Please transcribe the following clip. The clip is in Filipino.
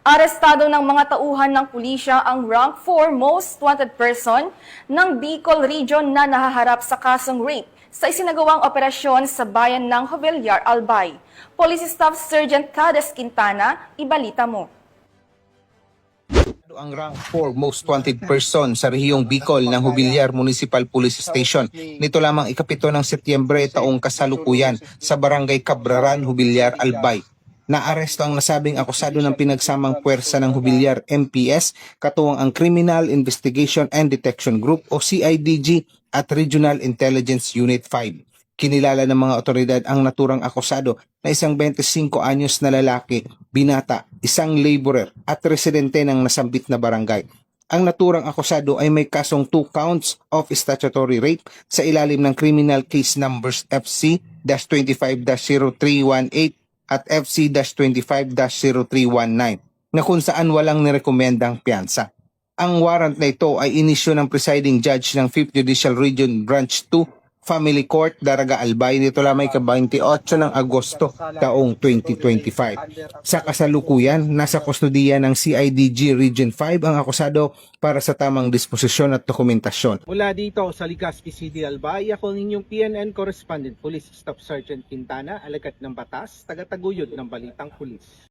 Arestado ng mga tauhan ng pulisya ang rank 4 most wanted person ng Bicol Region na nahaharap sa kasong rape sa isinagawang operasyon sa bayan ng Jovellar, Albay. Police Staff Sergeant Cades Quintana, ibalita mo. Ang rank 4 most wanted person sa rehiyong Bicol ng Jovellar Municipal Police Station. Nito lamang ikapito ng Setyembre taong kasalukuyan sa Barangay Cabraran, Jovellar, Albay. Naaresto ang nasabing akusado ng pinagsamang puwersa ng Jovellar MPS, katuwang ang Criminal Investigation and Detection Group o CIDG at Regional Intelligence Unit 5. Kinilala ng mga otoridad ang naturang akusado na isang 25 anyos na lalaki, binata, isang laborer at residente ng nasambit na barangay. Ang naturang akusado ay may kasong 2 counts of statutory rape sa ilalim ng criminal case numbers FC-25-0318 at FC-25-0319 na kung saan walang nirekomendang piyansa. Ang warrant na ito ay inisyu ng presiding judge ng 5th Judicial Region Branch 2 Family Court, Daraga, Albay nito lamang ika-28 ng Agosto taong 2025. Sa kasalukuyan, nasa kustodiya ng CIDG Region 5 ang akusado para sa tamang disposisyon at dokumentasyon. Mula dito sa Legazpi City, Albay, ako ang inyong PNN Correspondent Police Staff Sergeant Quintana, alagad ng batas, tagataguyod ng Balitang Pulis.